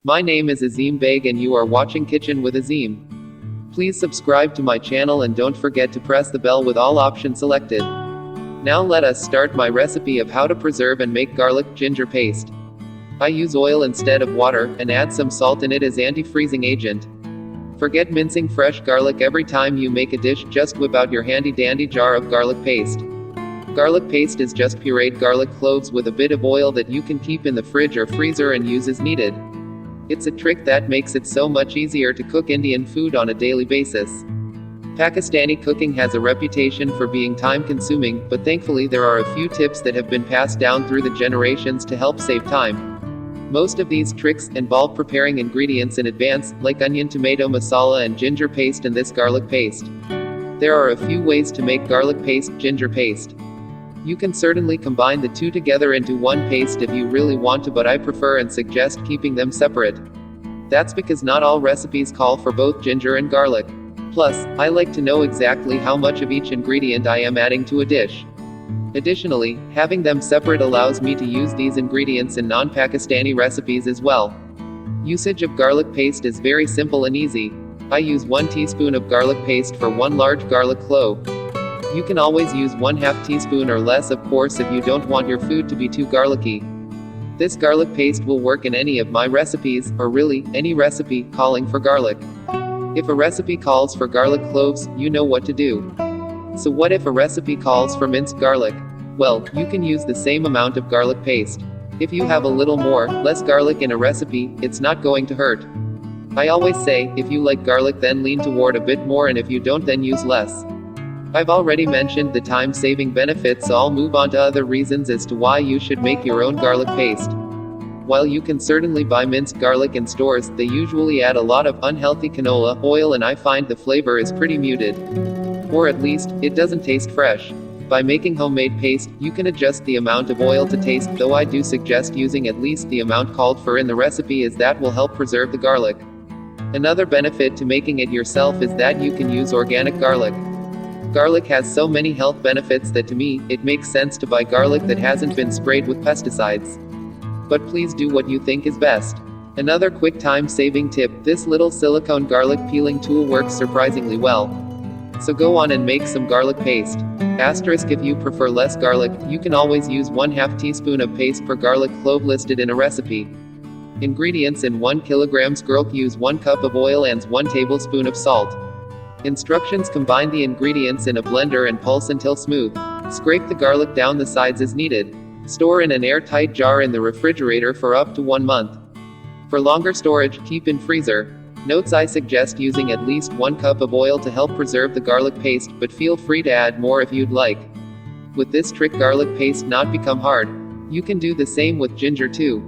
My name is Azim Beg and you are watching Kitchen with Azim. Please subscribe to my channel and don't forget to press the bell with all options selected. Now let us start my recipe of how to preserve and make garlic ginger paste. I use oil instead of water, and add some salt in it as anti-freezing agent. Forget mincing fresh garlic every time you make a dish, just whip out your handy dandy jar of garlic paste. Garlic paste is just pureed garlic cloves with a bit of oil that you can keep in the fridge or freezer and use as needed. It's a trick that makes it so much easier to cook Indian food on a daily basis. Pakistani cooking has a reputation for being time-consuming, but thankfully there are a few tips that have been passed down through the generations to help save time. Most of these tricks involve preparing ingredients in advance, like onion, tomato masala and ginger paste and this garlic paste. There are a few ways to make garlic paste, ginger paste. You can certainly combine the two together into one paste if you really want to, but I prefer and suggest keeping them separate. That's because not all recipes call for both ginger and garlic. Plus, I like to know exactly how much of each ingredient I am adding to a dish. Additionally, having them separate allows me to use these ingredients in non-Pakistani recipes as well. Usage of garlic paste is very simple and easy. I use 1 teaspoon of garlic paste for 1 large garlic clove. You can always use 1/2 teaspoon or less, of course, if you don't want your food to be too garlicky. This garlic paste will work in any of my recipes, or really, any recipe calling for garlic. If a recipe calls for garlic cloves, you know what to do. So what if a recipe calls for minced garlic? Well, you can use the same amount of garlic paste. If you have a little more, less garlic in a recipe, it's not going to hurt. I always say, if you like garlic then lean toward a bit more, and if you don't then use less. I've already mentioned the time-saving benefits, so I'll move on to other reasons as to why you should make your own garlic paste. While you can certainly buy minced garlic in stores, they usually add a lot of unhealthy canola oil, and I find the flavor is pretty muted. Or at least, it doesn't taste fresh. By making homemade paste, you can adjust the amount of oil to taste, though I do suggest using at least the amount called for in the recipe, as that will help preserve the garlic. Another benefit to making it yourself is that you can use organic garlic. Garlic has so many health benefits that to me, it makes sense to buy garlic that hasn't been sprayed with pesticides. But please do what you think is best. Another quick time-saving tip, this little silicone garlic peeling tool works surprisingly well. So go on and make some garlic paste. Asterisk, if you prefer less garlic, you can always use 1/2 teaspoon of paste per garlic clove listed in a recipe. Ingredients in 1 kilogram garlic: use 1 cup of oil and 1 tablespoon of salt. Instructions: combine the ingredients in a blender and pulse until smooth. Scrape the garlic down the sides as needed. Store in an airtight jar in the refrigerator for up to 1 month. For longer storage, keep in freezer. Notes: I suggest using at least 1 cup of oil to help preserve the garlic paste, but feel free to add more if you'd like. With this trick, garlic paste not become hard. You can do the same with ginger too.